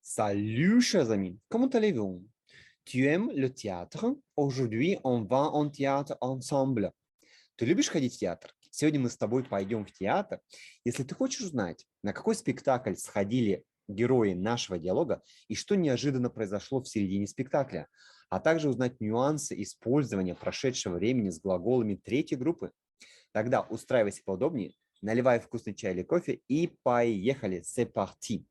Salut, chers amis, comment allez-vous? Tu aimes le théâtre? Aujourd'hui, on va en théâtre ensemble. Ты любишь ходить в театр? Сегодня мы с тобой пойдем в театр. Если ты хочешь узнать, на какой спектакль сходили герои нашего диалога и что неожиданно произошло в середине спектакля, а также узнать нюансы использования прошедшего времени с глаголами третьей группы, тогда устраивайся поудобнее, наливай вкусный чай или кофе и поехали. C'est parti!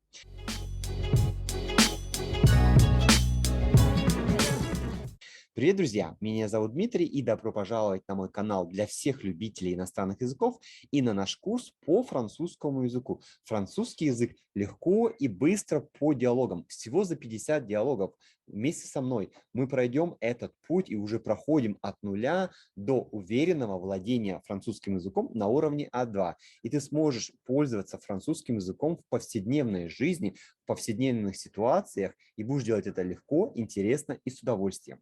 Привет, друзья! Меня зовут Дмитрий, и добро пожаловать на мой канал для всех любителей иностранных языков и на наш курс по французскому языку. Французский язык легко и быстро по диалогам. Всего за 50 диалогов. Вместе со мной мы пройдем этот путь и уже проходим от нуля до уверенного владения французским языком на уровне А2. И ты сможешь пользоваться французским языком в повседневной жизни, в повседневных ситуациях, и будешь делать это легко, интересно и с удовольствием.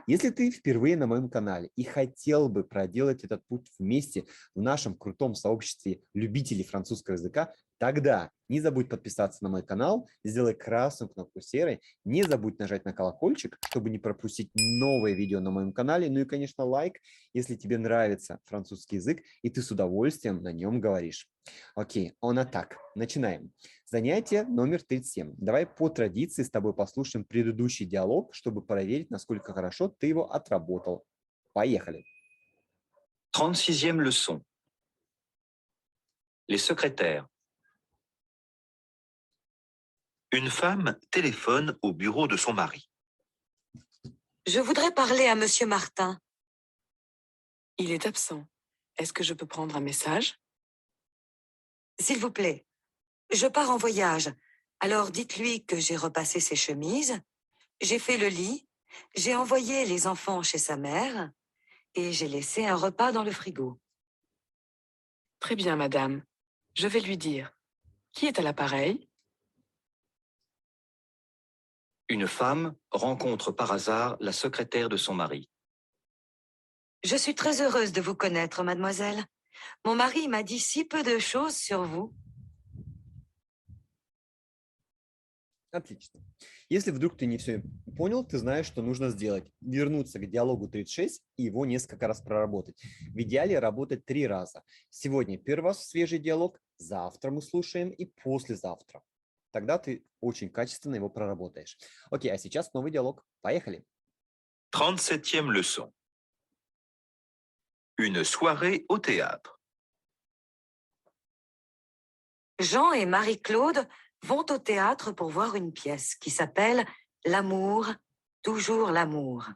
Если ты впервые на моем канале и хотел бы проделать этот путь вместе в нашем крутом сообществе любителей французского языка, тогда не забудь подписаться на мой канал, сделай красную кнопку серой, не забудь нажать на колокольчик, чтобы не пропустить новые видео на моем канале, ну и, конечно, лайк, если тебе нравится французский язык и ты с удовольствием на нем говоришь. Окей, on attaque. Начинаем. Занятие номер 37. Давай по традиции с тобой послушаем предыдущий диалог, чтобы проверить, насколько хорошо ты его отработал. Поехали. 36e leçon. Les secrétaires. Une femme téléphone au bureau de son mari. Je voudrais parler à Monsieur Martin. Il est absent. Est-ce que je peux prendre un message? S'il vous plaît, je pars en voyage. Alors dites-lui que j'ai repassé ses chemises, j'ai fait le lit, j'ai envoyé les enfants chez sa mère et j'ai laissé un repas dans le frigo. Très bien, madame. Je vais lui dire. Qui est à l'appareil? Une femme rencontre par hasard la secrétaire de son mari. Je suis très heureuse de vous connaître, mademoiselle. Mon mari m'a dit si peu de choses sur vous. Отлично. Если вдруг ты не все понял, ты знаешь, что нужно сделать. Вернуться к диалогу 36 и его несколько раз проработать. В идеале работать 3 раза. Сегодня первый раз свежий диалог, завтра мы слушаем и послезавтра. Тогда ты очень качественно его проработаешь. Окей, а сейчас новый диалог. Поехали. 37e leçon. Une soirée au théâtre. Jean et Marie-Claude vont au théâtre pour voir une pièce qui s'appelle « L'amour, toujours l'amour ».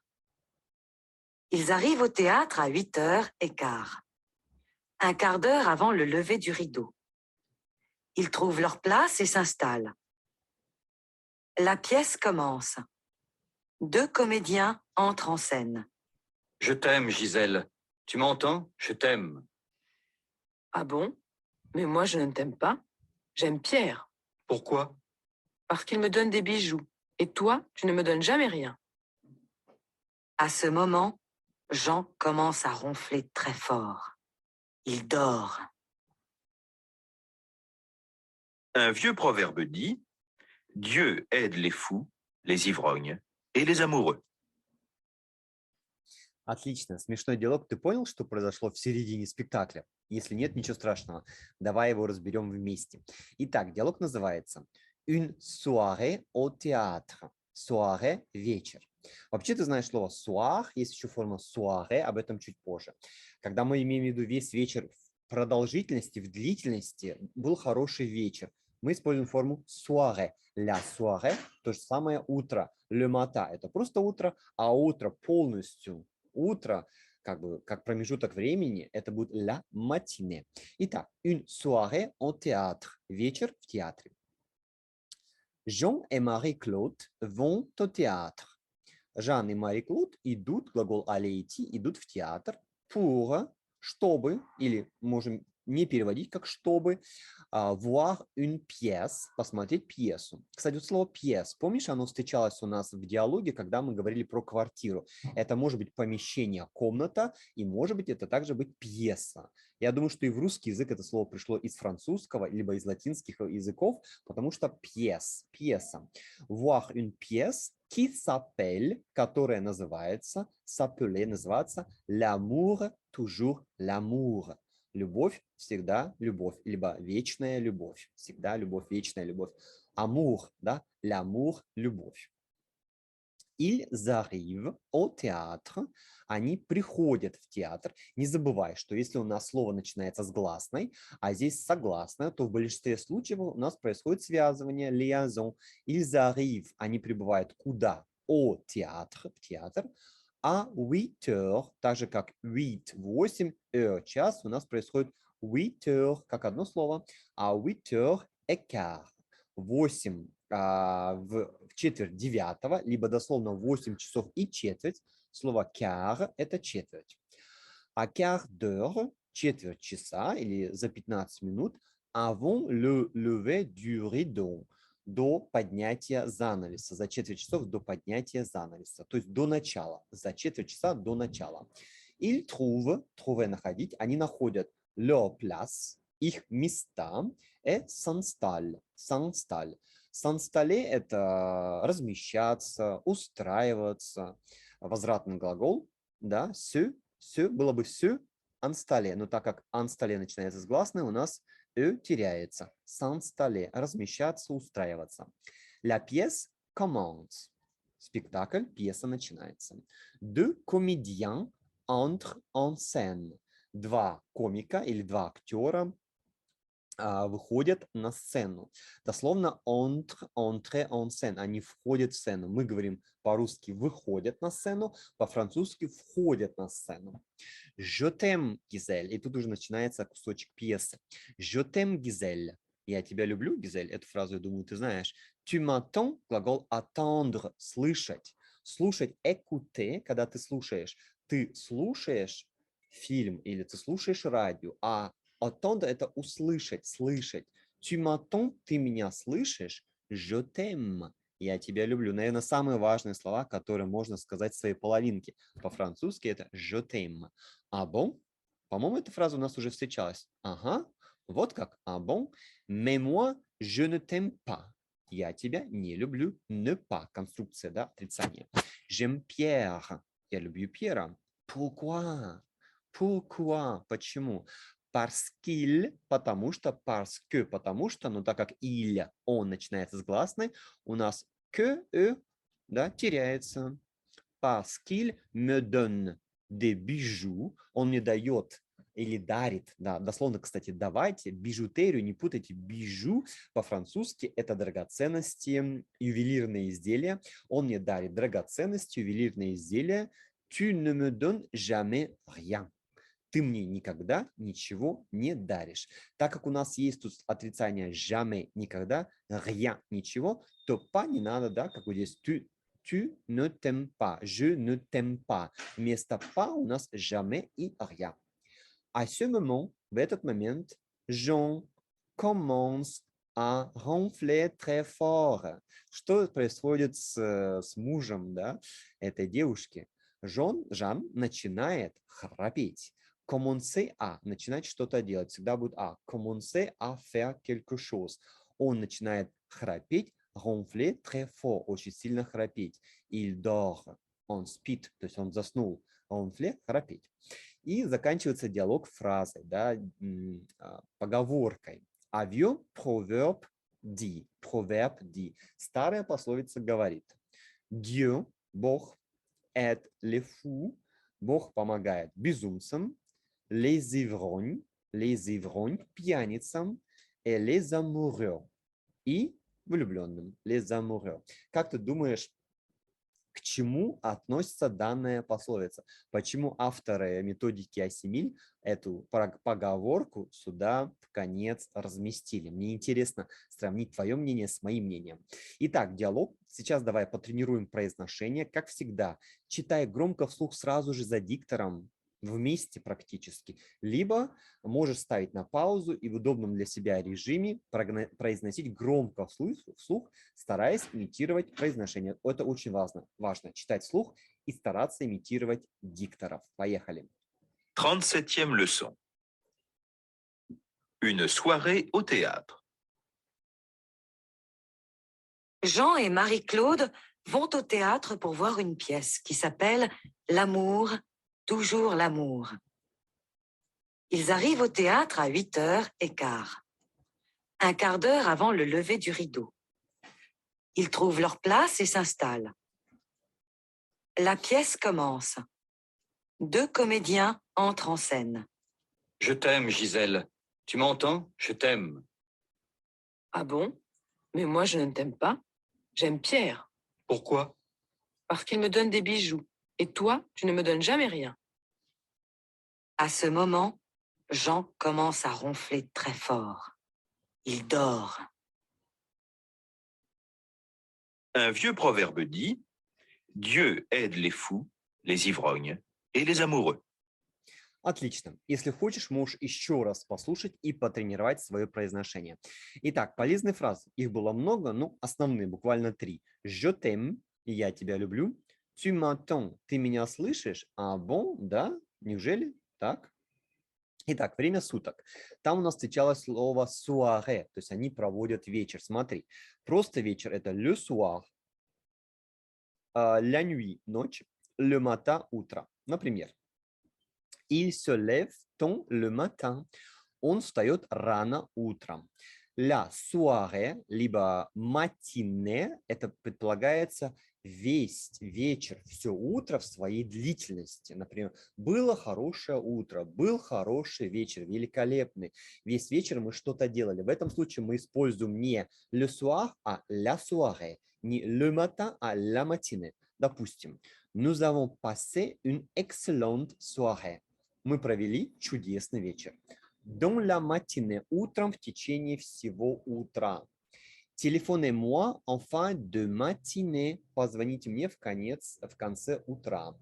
Ils arrivent au théâtre à 8h15, un quart d'heure avant le lever du rideau. Ils trouvent leur place et s'installent. La pièce commence. 2 comédiens entrent en scène. Je t'aime, Gisèle. Tu m'entends? Je t'aime. Ah bon? Mais moi, je ne t'aime pas. J'aime Pierre. Pourquoi? Parce qu'il me donne des bijoux. Et toi, tu ne me donnes jamais rien. À ce moment, Jean commence à ronfler très fort. Il dort. Un vieux proverbe dit « Dieu aide les fous, les ivrognes et les amoureux ». Отлично. Смешной диалог. Ты понял, что произошло в середине спектакля? Если нет, ничего страшного. Давай его разберем вместе. Итак, диалог называется «Une soirée au théâtre». Soirée – вечер. Вообще ты знаешь слово soir, есть еще форма soirée, об этом чуть позже. Когда мы имеем в виду весь вечер в продолжительности, в длительности, был хороший вечер, мы используем форму soirée. La soirée – то же самое утро. Le matin – это просто утро, а утро полностью утро, как промежуток времени, это будет la matinée. Итак, une soirée au théâtre. Вечер в театре. Jean et Marie-Claude vont au théâtre. Жан и Мари-Клод идут, глагол aller идти, идут в театр pour, чтобы, или можем не переводить как чтобы. Voir une pièce, посмотреть пьесу. Кстати, вот слово pièce, помнишь, оно встречалось у нас в диалоге, когда мы говорили про квартиру. Это может быть помещение, комната, и может быть это также быть пьеса. Я думаю, что и в русский язык это слово пришло из французского, либо из латинских языков, потому что pièce, пьеса. Voir une pièce qui s'appelle, которая называется, s'appeler, называется l'amour, toujours l'amour. Любовь всегда любовь, либо вечная любовь, всегда любовь, вечная любовь. Amour, да, l'amour, любовь. Ils arrivent au théâtre, они приходят в театр. Не забывай, что если у нас слово начинается с гласной, а здесь согласная, то в большинстве случаев у нас происходит связывание, liaison. Ils arrivent, они прибывают куда? Au théâtre, в театр. А 8 heures, так же как 8, час, у нас происходит 8 heures, как одно слово, а 8 heures écart. 8 в четверть 9, либо дословно 8 часов и четверть. Слово quart – это четверть. А quart d'heure – четверть часа или за 15 минут avant le lever du rideau. До поднятия занавеса, за четверть часов до поднятия занавеса, то есть до начала, за четверть часа до начала. Ils trouvent, trouver находить, они находят leur place, их места, et s'installent, s'installent. S'installer – это размещаться, устраиваться, возвратный глагол, да, se было бы se installer, но так как installer начинается с гласной, у нас теряется. S'installer – размещаться, устраиваться. La pièce commence. Спектакль, пьеса начинается. Deux comédiens entrent en scène. Два комика или два актера выходят на сцену. Дословно entrer en scène. Они входят в сцену. Мы говорим по-русски выходят на сцену, по-французски входят на сцену. Je t'aime, Гизель. И тут уже начинается кусочек пьесы. Je t'aime, Гизель. Я тебя люблю, Гизель. Эту фразу, я думаю, ты знаешь. Tu m'entends, глагол attendre, слышать. Слушать, écouter, когда ты слушаешь. Ты слушаешь фильм или ты слушаешь радио, а attendre – это услышать, слышать. Tu m'entends, ты меня слышишь. Je t'aime. Я тебя люблю. Наверное, самые важные слова, которые можно сказать своей половинке. По-французски это je t'aime. А bon? По-моему, эта фраза у нас уже встречалась. Ага, вот как. А bon? Mais moi, je ne t'aime pas. Я тебя не люблю. Ne pas. Конструкция, да, отрицание. J'aime Pierre. Я люблю Пьера. Pourquoi? Pourquoi? Почему? Parce qu'il, потому что, parce que, потому что, но так как il, он начинается с гласной, у нас que, да, теряется. Parce qu'il me donne des bijoux, он мне дает или дарит, да, дословно, кстати, давайте, бижутерию, не путайте, бижу по-французски это драгоценности, ювелирные изделия, он мне дарит драгоценности, ювелирные изделия, tu ne me donnes jamais rien. Ты мне никогда ничего не даришь. Так как у нас есть тут отрицание jamais, никогда, rien, ничего, то pas не надо, да, как вот здесь tu ne t'aimes pas, je ne t'aime pas. Вместо pas у нас jamais и rien. À ce moment, в этот момент, Jean commence à ronfler très fort. Что происходит с мужем, да, этой девушки? Жан начинает храпеть. Commencer à, начинать что-то делать. Всегда будет à. Commencer à faire quelque chose. Он начинает храпеть, ronfler très fort, очень сильно храпеть. Il dort, он спит, то есть он заснул. Ronfler, храпеть. И заканчивается диалог фразой, да, поговоркой. Avieux proverbe dit. Proverbe dit. Старая пословица говорит. Dieu, Бог, aide les fous. Бог помогает безумцам. Les ivrognes, пьяницам. Et les amoureux. И влюбленным. Les amoureux. Как ты думаешь, к чему относится данная пословица? Почему авторы методики Асимиль эту поговорку сюда в конец разместили? Мне интересно сравнить твое мнение с моим мнением. Итак, диалог. Сейчас давай потренируем произношение. Как всегда, читай громко вслух сразу же за диктором. вместе практически, либо можешь ставить на паузу и в удобном для себя режиме произносить громко вслух, стараясь имитировать произношение. Это очень важно читать вслух и стараться имитировать дикторов. Поехали. 37e leçon. Une soirée au théâtre. Jean et Marie-Claude vont au théâtre pour voir une pièce qui s'appelle L'amour, toujours l'amour. Ils arrivent au théâtre à 8h15, un quart d'heure avant le lever du rideau. Ils trouvent leur place et s'installent. La pièce commence. 2 comédiens entrent en scène. Je t'aime, Gisèle. Tu m'entends? Je t'aime. Ah bon? Mais moi, je ne t'aime pas. J'aime Pierre, Pourquoi? parce qu'il me donne des bijoux. Et toi, tu ne me donnes jamais rien. À ce moment, Jean commence à ronfler très fort. Il dort. Un vieux proverbe dit « Dieu aide les fous, les ivrognes et les amoureux ». Отлично. Если хочешь, можешь еще раз послушать и потренировать свое произношение. Итак, полезные фразы. Их было много, но основные, буквально 3. Je t'aime, я тебя люблю. Tu m'entends, ты меня слышишь. Ah bon, да? Неужели? Так. Итак, время суток. Там у нас встречалось слово soirée, то есть они проводят вечер. Смотри, просто вечер – это le soir, la nuit – ночь, le matin – утро. Например, il se lève tôt le matin. Он встает рано утром. La soirée, либо matinée, это предполагается весь вечер, все утро в своей длительности. Например, было хорошее утро, был хороший вечер, великолепный. Весь вечер мы что-то делали. В этом случае мы используем не le soir, а la soirée. Не le matin, а la matinée. Допустим, nous avons passé une excellente soirée. Мы провели чудесный вечер. Dans la matinée, утром в течение всего утра. Téléphonez-moi en fin de matinée. Позвоните мне в конце утра.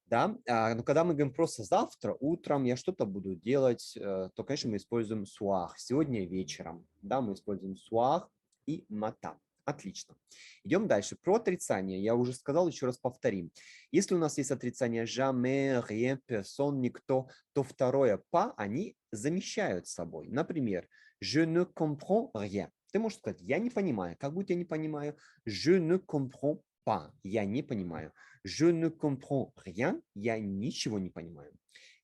Да? Но когда мы говорим просто завтра, утром я что-то буду делать, то, конечно, мы используем soir. Сегодня вечером. Да, мы используем soir и matin. Отлично. Идем дальше. Про отрицание. Я уже сказал, еще раз повторим. Если у нас есть отрицание jamais, rien, personne, никто, то второе pas они замещают собой. Например, je ne comprends rien. Ты можешь сказать, я не понимаю. Как будто я не понимаю. Je ne comprends pas. Я не понимаю. Je ne comprends rien. Я ничего не понимаю.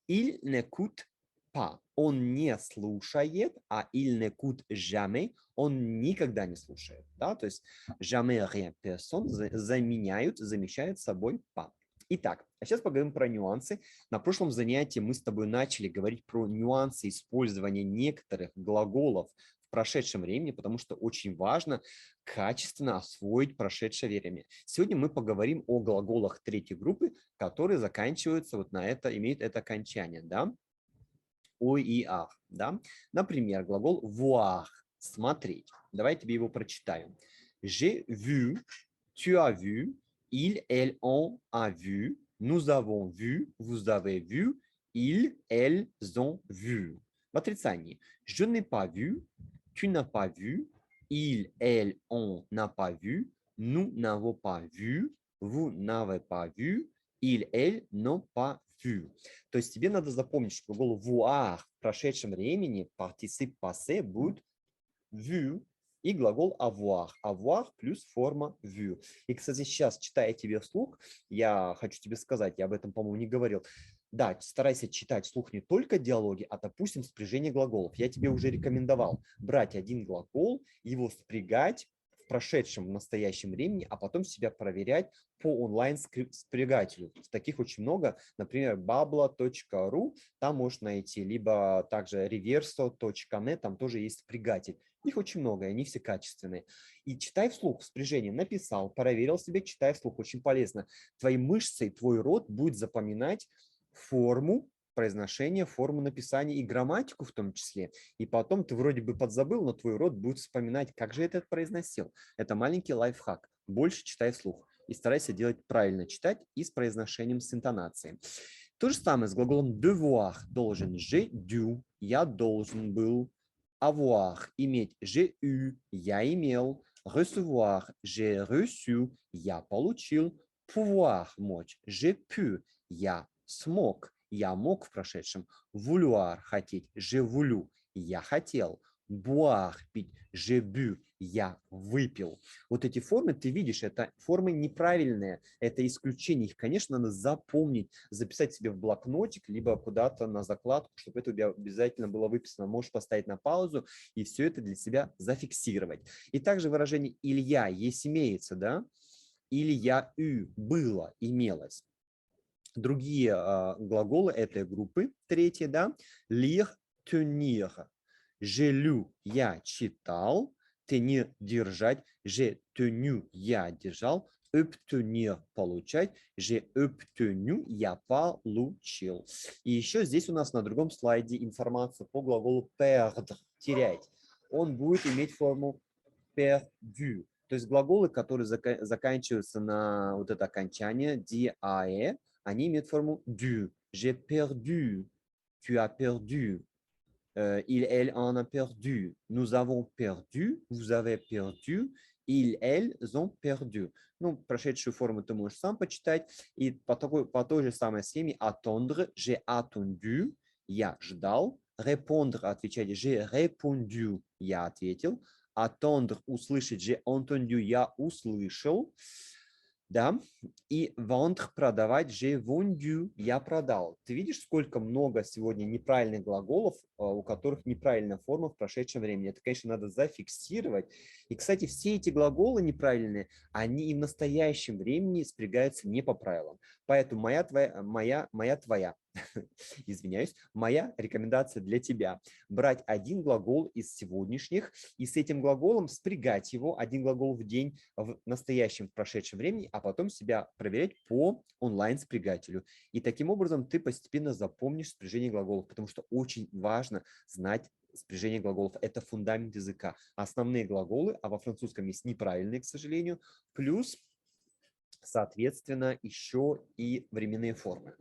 Il n'écoute pas. Он не слушает, а il n'écoute jamais. Он никогда не слушает. Да? То есть jamais, rien, personne замещают собой pas. Итак, а сейчас поговорим про нюансы. На прошлом занятии мы с тобой начали говорить про нюансы использования некоторых глаголов в прошедшем времени, потому что очень важно качественно освоить прошедшее время. Сегодня мы поговорим о глаголах третьей группы, которые заканчиваются вот на это, имеют это окончание, да? Ой и ах, да? Например, глагол voir, смотреть. Давай я тебе его прочитаю. J'ai vu, tu as vu, il, elle, on a vu, nous avons vu, vous avez vu, ils, elles ont vu. В отрицании. Je n'ai pas vu, tu n'as pas vu, il, elle, on n'a pas vu, nous n'avons pas vu, vous n'avez pas vu, ils, elles n'ont pas vu. То есть тебе надо запомнить, что глагол voir в прошедшем времени, participe passé, будет vu, и глагол avoir. Avoir плюс форма vu. И, кстати, сейчас, читая тебе вслух, я хочу тебе сказать, я об этом, по-моему, не говорил. Да, старайся читать вслух не только диалоги, а, допустим, спряжение глаголов. Я тебе уже рекомендовал брать один глагол, его спрягать в прошедшем, в настоящем времени, а потом себя проверять по онлайн-спрягателю. Таких очень много. Например, babla.ru, там можешь найти, либо также reverso.net, там тоже есть спрягатель. Их очень много, и они все качественные. И читай вслух, спряжение написал, проверил себе, читай вслух, очень полезно. Твои мышцы и твой рот будет запоминать форму произношения, форму написания и грамматику в том числе. И потом ты вроде бы подзабыл, но твой рот будет вспоминать, как же я это произносил. Это маленький лайфхак. Больше читай вслух. И старайся делать правильно, читать и с произношением, с интонацией. То же самое с глаголом devoir. Должен. J'ai dû. Я должен был. Avoir. Иметь. J'ai eu. Я имел. Recevoir. J'ai reçu. Я получил. Pouvoir. Мочь. J'ai pu. Я смог. Я мог в прошедшем. Vouloir. Хотеть. J'ai voulu. Я хотел. Boire. Пить. J'ai bu. Я выпил. Вот эти формы, ты видишь, это формы неправильные, это исключение. Их, конечно, надо запомнить, записать себе в блокнотик, либо куда-то на закладку, чтобы это у тебя обязательно было выписано. Можешь поставить на паузу и все это для себя зафиксировать. И также выражение «Илья» есть имеется, да? «Илья ю» было, имелось. Другие глаголы этой группы, третье, да? «Lire», «tenir». «J'ai lu», я читал. «Tenir», держать. «J'ai tenu», я держал. «Obtenir», получать. «J'ai obtenu», я получил. И еще здесь у нас на другом слайде информация по глаголу perdre, терять. Он будет иметь форму perdu. То есть глаголы, которые заканчиваются на вот это окончание «die», они имеют форму «du». «J'ai perdu», «tu as perdu». Il, elle en a perdu. Nous avons perdu. Vous avez perdu. Ils, elles ont perdu. Ну, прошедшую форму ты можешь сам почитать. И по той же самой схеме attendre. J'ai attendu. Я ждал. Répondre. Отвечать. J'ai répondu. Я ответил. Attendre. Услышать. J'ai entendu. Я услышал. Да, и vendre, продавать, j'ai vendu, я продал. Ты видишь, сколько много сегодня неправильных глаголов, у которых неправильная форма в прошедшем времени. Это, конечно, надо зафиксировать. И, кстати, все эти глаголы неправильные, они и в настоящем времени спрягаются не по правилам. Поэтому твоя, извиняюсь, моя рекомендация для тебя. Брать один глагол из сегодняшних и с этим глаголом спрягать его, один глагол в день в настоящем, в прошедшем времени, а потом себя проверять по онлайн-спрягателю. И таким образом ты постепенно запомнишь спряжение глаголов, потому что очень важно знать спряжение глаголов. Это фундамент языка. Основные глаголы, а во французском есть неправильные, к сожалению, плюс, соответственно, еще и временные формы.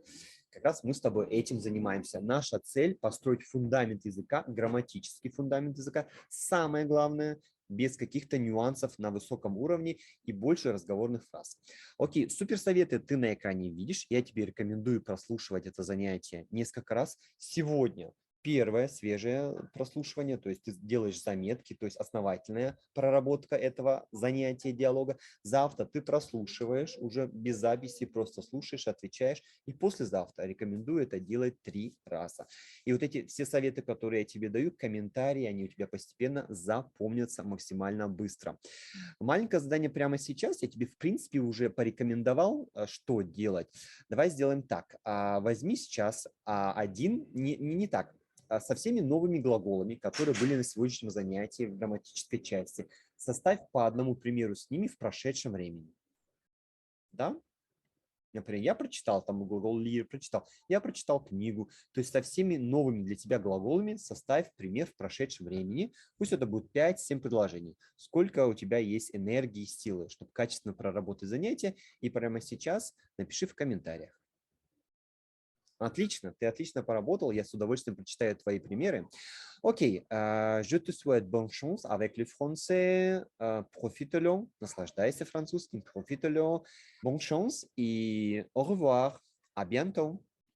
Как раз мы с тобой этим занимаемся. Наша цель – построить фундамент языка, грамматический фундамент языка. Самое главное – без каких-то нюансов на высоком уровне и больше разговорных фраз. Окей, суперсоветы ты на экране видишь. Я тебе рекомендую прослушивать это занятие несколько раз сегодня. Первое свежее прослушивание, то есть ты делаешь заметки, то есть основательная проработка этого занятия диалога. Завтра ты прослушиваешь уже без записи, просто слушаешь, отвечаешь. И послезавтра рекомендую это делать 3 раза. И вот эти все советы, которые я тебе даю, комментарии, они у тебя постепенно запомнятся максимально быстро. Маленькое задание прямо сейчас. Я тебе, в принципе, уже порекомендовал, что делать. Давай сделаем так. Возьми сейчас один, не так, со всеми новыми глаголами, которые были на сегодняшнем занятии в грамматической части. Составь по одному примеру с ними в прошедшем времени. Да? Например, я прочитал, там глагол lire, прочитал. Я прочитал книгу. То есть со всеми новыми для тебя глаголами составь пример в прошедшем времени. Пусть это будет 5-7 предложений. Сколько у тебя есть энергии и силы, чтобы качественно проработать занятие. И прямо сейчас напиши в комментариях. Отлично, ты отлично поработал, я с удовольствием прочитаю твои примеры. Окей, je te souhaite bonne chance avec le français, profite-le, наслаждайся французским, profite-le, bonne chance et au revoir, à bientôt.